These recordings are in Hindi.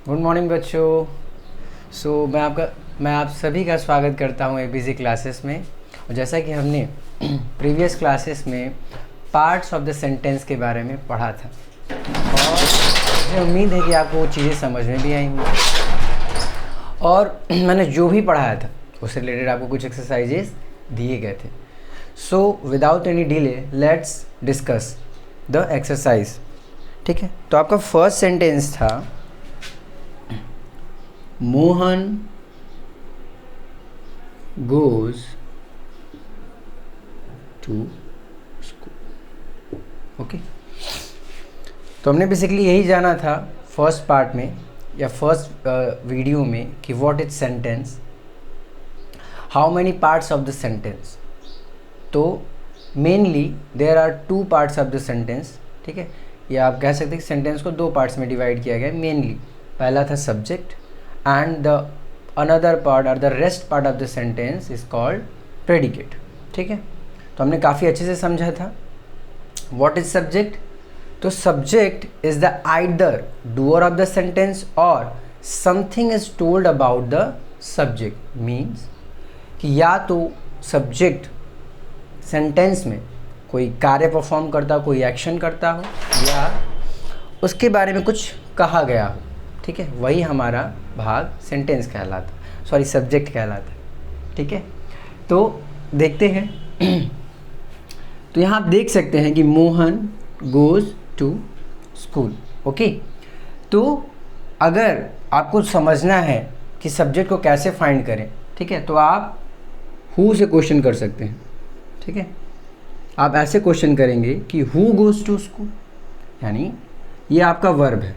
गुड मॉर्निंग बच्चों। मैं आप सभी का स्वागत करता हूँ एबीसी क्लासेस में। और जैसा कि हमने प्रीवियस क्लासेस में पार्ट्स ऑफ द सेंटेंस के बारे में पढ़ा था और मुझे उम्मीद है कि आपको वो चीज़ें समझ में भी आई होंगी। और मैंने जो भी पढ़ाया था उससे रिलेटेड आपको कुछ एक्सरसाइजेस दिए गए थे। So without any delay let's discuss the exercise. ठीक है, तो आपका फर्स्ट सेंटेंस था Mohan goes to school। Okay, तो हमने बेसिकली यही जाना था फर्स्ट पार्ट में या फर्स्ट वीडियो में कि what is sentence, how many parts of the sentence. तो mainly there are two parts of the sentence. ठीक है, या आप कह सकते हैं कि सेंटेंस को दो पार्ट्स में डिवाइड किया गया है मेनली। पहला था subject and the another part or the rest part of the sentence is called predicate। ठीक है, तो हमने काफ़ी अच्छे से समझा था what is subject। तो subject is the either doer of the sentence or something is told about the subject। means कि या तो subject sentence में कोई कार्य परफॉर्म करता हो, कोई एक्शन करता हो, या उसके बारे में कुछ कहा गया हो। ठीक है, वही हमारा भाग सेंटेंस कहलाता, सॉरी सब्जेक्ट कहलाता है। ठीक है, तो देखते हैं। तो यहाँ आप देख सकते हैं कि Mohan goes to school. Okay, तो अगर आपको समझना है कि सब्जेक्ट को कैसे फाइंड करें, ठीक है, तो आप हु से क्वेश्चन कर सकते हैं। ठीक है, आप ऐसे क्वेश्चन करेंगे कि हु गोज़ टू स्कूल, यानी ये आपका वर्ब है,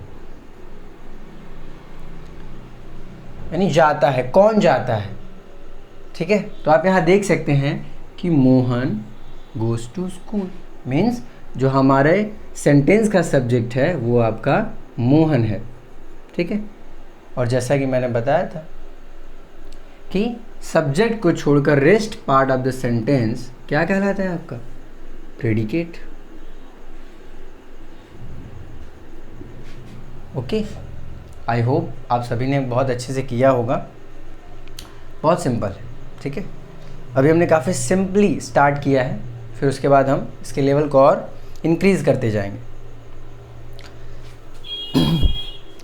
यानी जाता है, कौन जाता है। ठीक है, तो आप यहाँ देख सकते हैं कि Mohan goes to school means जो हमारे सेंटेंस का सब्जेक्ट है वो आपका मोहन है। ठीक है, और जैसा कि मैंने बताया था कि सब्जेक्ट को छोड़कर rest part of the sentence क्या कहलाता है आपका, प्रेडिकेट। ओके, आई होप आप सभी ने बहुत अच्छे से किया होगा। बहुत सिंपल है। ठीक है, अभी हमने काफ़ी सिंपली स्टार्ट किया है, फिर उसके बाद हम इसके लेवल को और इंक्रीज़ करते जाएंगे।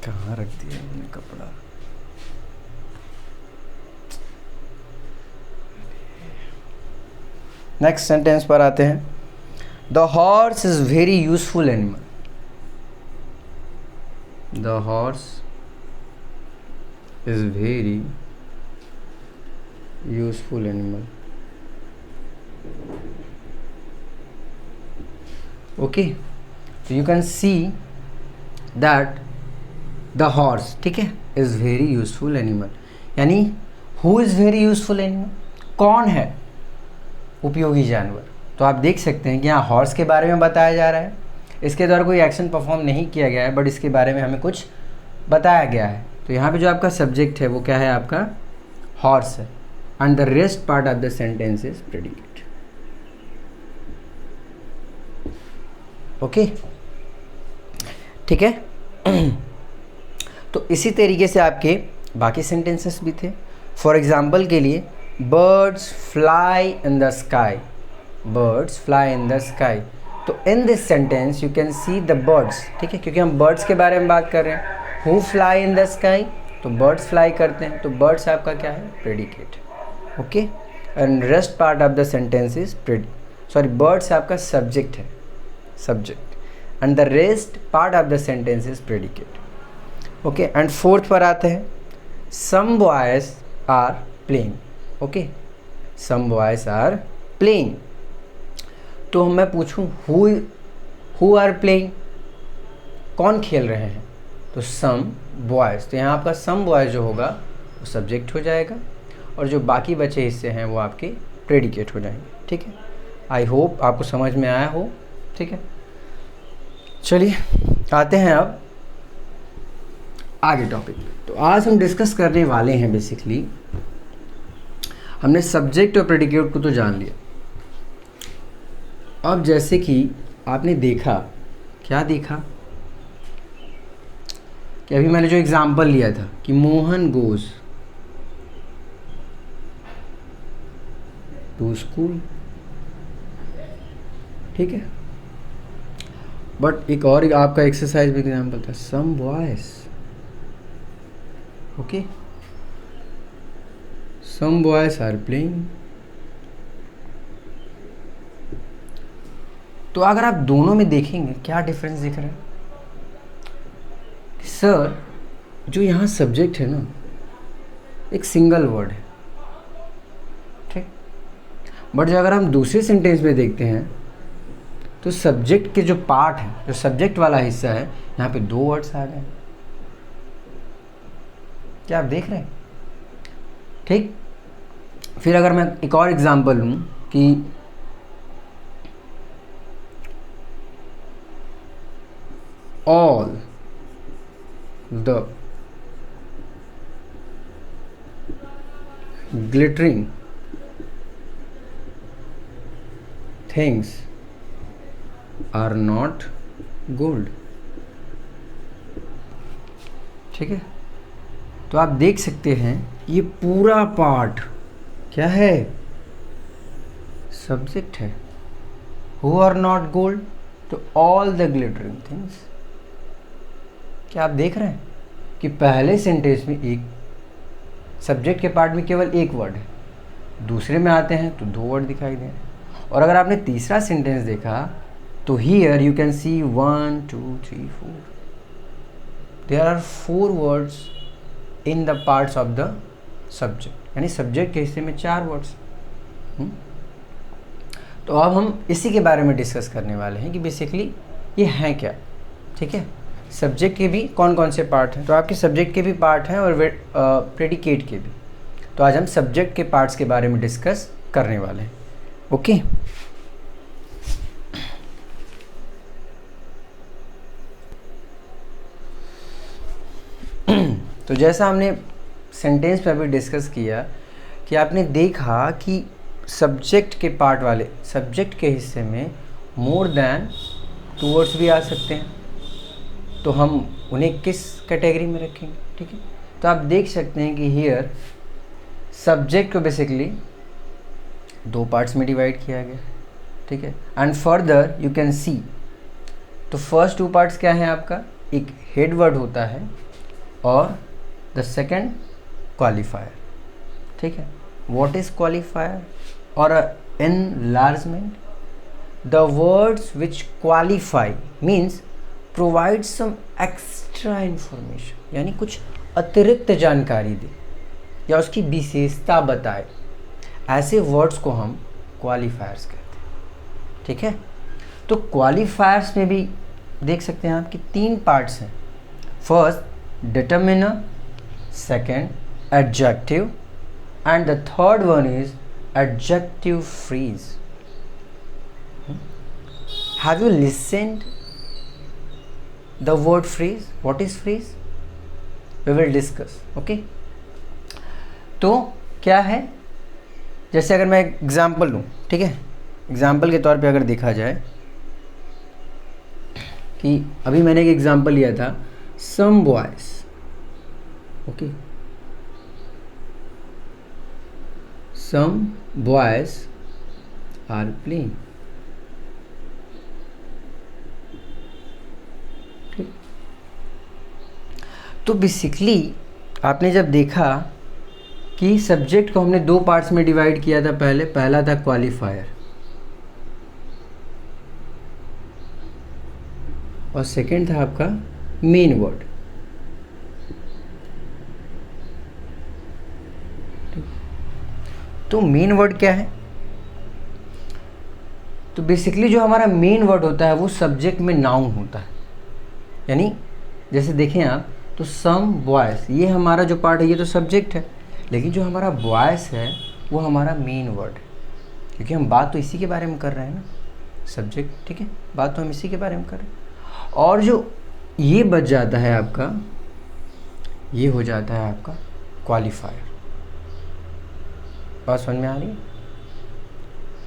कहाँ रख दिया मैंने कपड़ा। नेक्स्ट सेंटेंस पर आते हैं। The horse is very useful animal. The horse is very useful animal। okay, so you can see that the horse, ठीक है, is very useful animal, यानी who is very useful animal, कौन है उपयोगी जानवर। तो आप देख सकते हैं कि यहाँ हॉर्स के बारे में बताया जा रहा है, इसके द्वारा कोई एक्शन परफॉर्म नहीं किया गया है, बट इसके बारे में हमें कुछ बताया गया है। तो यहाँ पे जो आपका सब्जेक्ट है वो क्या है, आपका हॉर्स है, and the rest part of the sentence is predicate. Okay, ठीक है। तो इसी तरीके से आपके बाकी सेंटेंसेस भी थे। फॉर एग्जाम्पल के लिए birds fly in the sky, birds fly in the sky. तो in this sentence you can see the birds. ठीक है, क्योंकि हम बर्ड्स के बारे में बात कर रहे हैं। Who fly in the sky, तो बर्ड्स फ्लाई करते हैं, तो बर्ड्स आपका क्या है, predicate. Okay, and rest part of the sentence is birds आपका सब्जेक्ट है, subject, and the rest part of the sentence is predicate. Okay, and fourth पर आते हैं। Some boys are playing. Okay, some boys are playing. तो मैं पूछूं हु आर प्लेइंग, कौन खेल रहे हैं, तो सम बॉयज़। तो यहाँ आपका सम बॉयज़ जो होगा वो सब्जेक्ट हो जाएगा, और जो बाकी बचे हिस्से हैं वो आपके प्रेडिकेट हो जाएंगे। ठीक है, आई होप आपको समझ में आया हो। ठीक है, चलिए आते हैं अब आगे टॉपिक। तो आज हम डिस्कस करने वाले हैं, बेसिकली हमने सब्जेक्ट और प्रेडिकेट को तो जान लिया। अब जैसे कि आपने देखा, क्या देखा कि अभी मैंने जो एग्जांपल लिया था कि मोहन गोज टू स्कूल, ठीक है। बट एक और आपका एक्सरसाइज में एग्जांपल था, some boys, okay, some boys are playing. तो अगर आप दोनों में देखेंगे क्या डिफरेंस दिख रहा है? सर जो यहाँ सब्जेक्ट है ना, एक सिंगल वर्ड है, ठीक। बट जो अगर हम दूसरे सेंटेंस में देखते हैं तो सब्जेक्ट के जो पार्ट है, जो सब्जेक्ट वाला हिस्सा है, यहाँ पे 2 वर्ड्स आ गए। क्या आप देख रहे हैं? ठीक। फिर अगर मैं एक और एग्जांपल लूँ कि all the glittering things are not gold, ठीक है। तो आप देख सकते हैं ये पूरा पार्ट क्या है? सब्जेक्ट है। हु आर नॉट गोल्ड, तो ऑल द ग्लिटरिंग थिंग्स। क्या आप देख रहे हैं कि पहले सेंटेंस में एक सब्जेक्ट के पार्ट में केवल एक वर्ड है, दूसरे में आते हैं तो 2 वर्ड दिखाई दे रहे हैं। और अगर आपने तीसरा सेंटेंस देखा तो here you can see 1 2 3 4, there are 4 words in the parts of the subject, यानी सब्जेक्ट के हिस्से में 4 वर्ड्स। तो अब हम इसी के बारे में डिस्कस करने वाले हैं कि बेसिकली ये हैं क्या, ठीक है। सब्जेक्ट के भी कौन कौन से पार्ट हैं? तो आपके सब्जेक्ट के भी पार्ट हैं और प्रेडिकेट के भी। तो आज हम सब्जेक्ट के पार्ट्स के बारे में डिस्कस करने वाले हैं, ओके। तो जैसा हमने सेंटेंस पे अभी डिस्कस किया कि आपने देखा कि सब्जेक्ट के पार्ट वाले, सब्जेक्ट के हिस्से में मोर देन 2 वर्ड्स भी आ सकते हैं, तो हम उन्हें किस कैटेगरी में रखेंगे, ठीक है। तो आप देख सकते हैं कि हियर सब्जेक्ट को बेसिकली 2 पार्ट्स में डिवाइड किया गया, ठीक है। एंड फर्दर यू कैन सी, तो फर्स्ट 2 पार्ट्स क्या है आपका? एक हेड वर्ड होता है और द सेकेंड क्वालिफायर, ठीक है। व्हाट इज क्वालिफायर और enlargement? The words which qualify means provide some extra information, यानी कुछ अतिरिक्त जानकारी दे या उसकी विशेषता बताए, ऐसे वर्ड्स को हम क्वालिफायर्स कहते हैं, ठीक है। तो क्वालिफायर्स में भी देख सकते हैं आप कि 3 पार्ट्स हैं। First determiner, second adjective and the third one is adjective phrase. Have you listened the word phrase? What is phrase? We will discuss, okay? तो क्या है, जैसे अगर मैं एग्जाम्पल लूँ, ठीक है, एग्जाम्पल के तौर पे अगर देखा जाए कि अभी मैंने एक एग्जाम्पल लिया था, some boys, okay, some boys are playing, तो बेसिकली आपने जब देखा कि सब्जेक्ट को हमने 2 पार्ट्स में डिवाइड किया था, पहला था क्वालिफायर और सेकंड था आपका मेन वर्ड। तो मेन वर्ड क्या है? तो बेसिकली जो हमारा मेन वर्ड होता है वो सब्जेक्ट में नाउन होता है, यानी जैसे देखें आप तो सम बॉयज़, ये हमारा जो पार्ट है ये तो सब्जेक्ट है, लेकिन जो हमारा बॉयज़ है वो हमारा मेन वर्ड है, क्योंकि हम बात तो इसी के बारे में कर रहे हैं ना, सब्जेक्ट, ठीक है, बात तो हम इसी के बारे में कर रहे हैं। और जो ये बच जाता है आपका, ये हो जाता है आपका क्वालिफायर। बात समझ में आ रही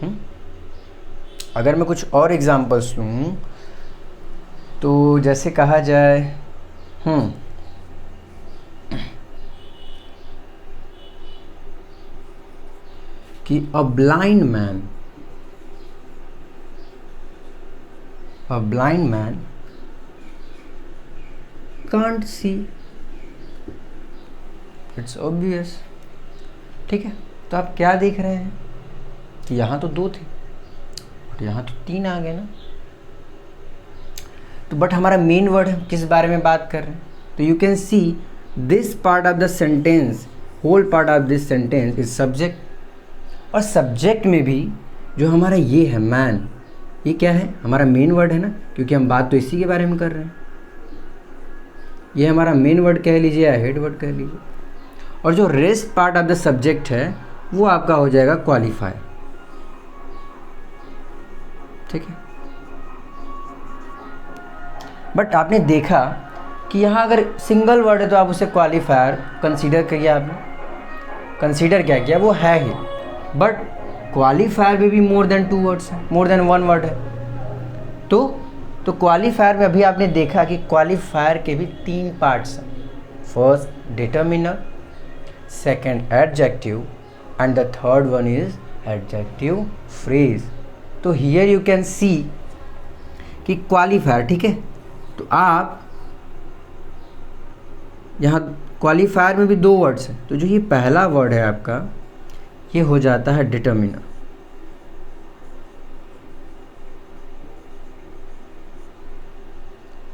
है? अगर मैं कुछ और एग्जांपल्स दूँ तो जैसे कहा जाए कि a blind man can't see, it's obvious. ठीक है, तो आप क्या देख रहे हैं कि यहाँ तो 2 थे और यहाँ तो 3 आ गए ना। तो बट हमारा मेन वर्ड है किस बारे में बात कर रहे हैं, तो you can see this part of the sentence, whole part of this sentence is subject. और सब्जेक्ट में भी जो हमारा ये है मैन, ये क्या है, हमारा मेन वर्ड है ना, क्योंकि हम बात तो इसी के बारे में कर रहे हैं। ये हमारा मेन वर्ड कह लीजिए या हेड वर्ड कह लीजिए। और जो rest part of the subject है वो आपका हो जाएगा क्वालिफायर। ठीक है, बट आपने देखा कि यहाँ अगर सिंगल वर्ड है तो आप उसे क्वालिफायर कंसीडर करिए। आपने कंसीडर क्या किया, वो है ही, बट क्वालिफायर में भी मोर देन 2 वर्ड्स है, मोर देन 1 वर्ड है। तो क्वालिफायर में अभी आपने देखा कि क्वालिफायर के भी 3 पार्ट्स हैं। First determiner, second adjective and the third one is adjective phrase. तो हियर यू कैन सी कि क्वालिफायर, ठीक है, तो आप यहाँ क्वालिफायर में भी 2 वर्ड्स हैं, तो जो ये पहला वर्ड है आपका ये हो जाता है डिटर्मिनर।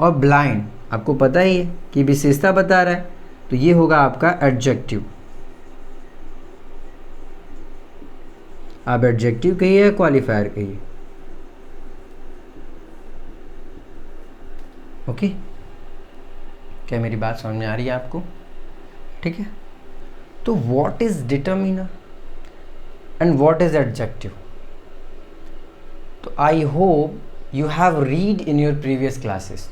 और ब्लाइंड आपको पता ही है कि विशेषता बता रहा है, तो ये होगा आपका एडजेक्टिव। आप एडजेक्टिव कहिए या क्वालिफायर कहिए, ओके। क्या मेरी बात समझ में आ रही है आपको? ठीक है, तो what is determiner and what is adjective? तो I hope you have read in your previous classes.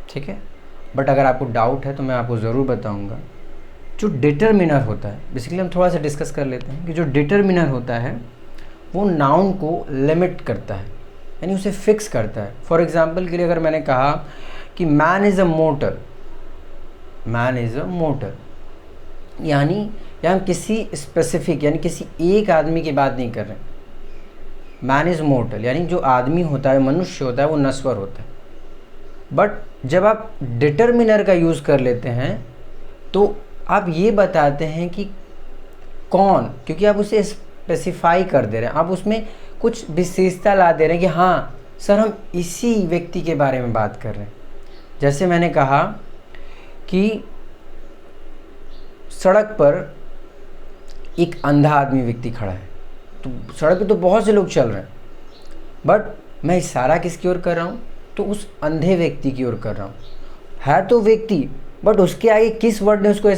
ठीक है, बट अगर आपको डाउट है तो मैं आपको ज़रूर बताऊंगा। जो डिटर्मिनर होता है, बेसिकली हम थोड़ा सा डिस्कस कर लेते हैं कि जो डिटर्मिनर होता है वो नाउन को लिमिट करता है, यानी उसे फिक्स करता है। फॉर एग्जांपल के लिए अगर मैंने कहा कि man is a motor, man is a motor, यानी हम किसी स्पेसिफिक यानी किसी एक आदमी की बात नहीं कर रहे हैं। मैन इज़ मोर्टल यानी जो आदमी होता है, मनुष्य होता है, वो नश्वर होता है। बट जब आप डिटर्मिनर का यूज़ कर लेते हैं तो आप ये बताते हैं कि कौन, क्योंकि आप उसे स्पेसिफाई कर दे रहे हैं, आप उसमें कुछ विशेषता ला दे रहे हैं कि हाँ सर हम इसी व्यक्ति के बारे में बात कर रहे हैं। जैसे मैंने कहा कि सड़क पर एक अंधा आदमी व्यक्ति खड़ा है, तो सड़क पे तो बहुत से लोग चल रहे हैं, बट मैं इशारा किसकी ओर कर रहा हूँ, तो उस अंधे व्यक्ति की ओर कर रहा हूँ। है तो व्यक्ति, बट उसके आगे किस वर्ड ने उसको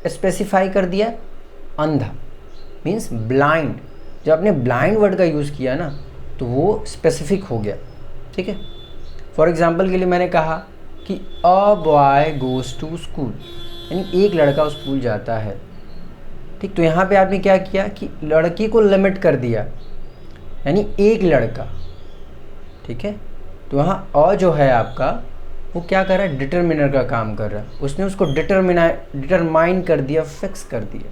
स्पेसिफाई कर दिया, अंधा, मीन्स ब्लाइंड। जब आपने ब्लाइंड वर्ड का यूज़ किया ना तो वो स्पेसिफिक हो गया। ठीक है, फॉर एग्जाम्पल के लिए मैंने कहा कि a boy goes to school, यानी एक लड़का स्कूल जाता है। ठीक, तो यहाँ पे आपने क्या किया कि लड़की को लिमिट कर दिया, यानी एक लड़का। ठीक है, तो वहाँ अ जो है आपका वो क्या कर रहा है, डिटर्मिनर का काम कर रहा है। उसने उसको डिटरमाइन कर दिया, फिक्स कर दिया।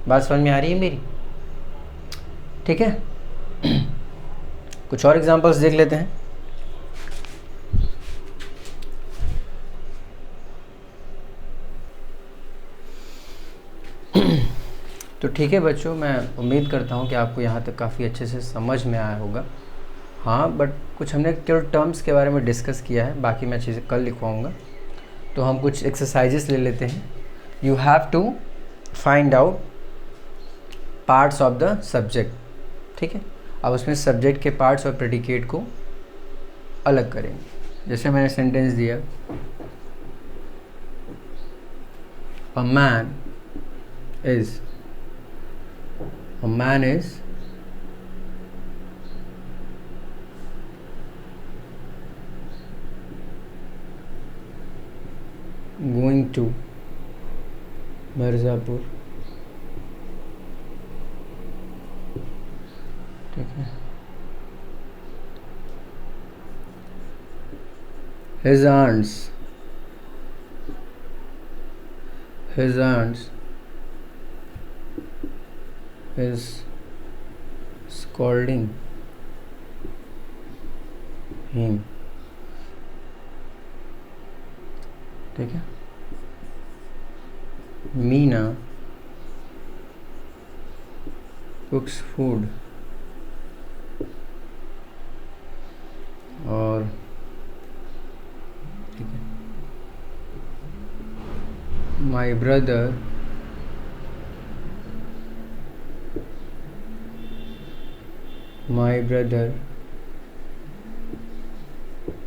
बात समझ में आ रही है मेरी? ठीक है, कुछ और एग्जांपल्स देख लेते हैं। तो ठीक है बच्चों, मैं उम्मीद करता हूँ कि आपको यहाँ तक काफ़ी अच्छे से समझ में आया होगा। हाँ, बट कुछ हमने केवल टर्म्स के बारे में डिस्कस किया है, बाकी मैं चीज़ें कल लिखवाऊँगा। तो हम कुछ एक्सरसाइजेस ले लेते हैं। You have to find out parts of the subject. ठीक है, अब उसमें सब्जेक्ट के पार्ट्स और प्रेडिकेट को अलग करेंगे। जैसे मैंने सेंटेंस दिया, a man is going to Mirzapur. ठीक है, his aunts is scolding him. ठीक है. Meena cooks food. और ठीक है. My brother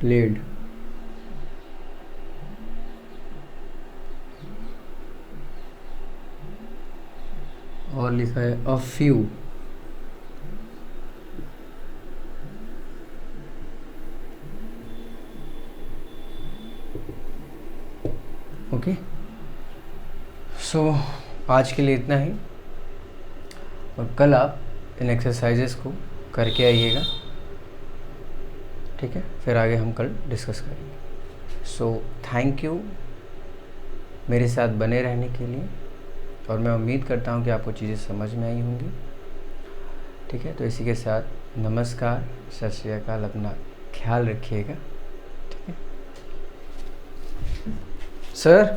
played. और लिखा है a few. ओके. सो आज के लिए इतना ही, और कल आप इन एक्सरसाइजेस को करके आइएगा. ठीक है, फिर आगे हम कल डिस्कस करेंगे. सो थैंक यू मेरे साथ बने रहने के लिए, और मैं उम्मीद करता हूँ कि आपको चीज़ें समझ में आई होंगी. ठीक है, तो इसी के साथ नमस्कार, सत श्री अकाल, अपना ख्याल रखिएगा. ठीक है सर.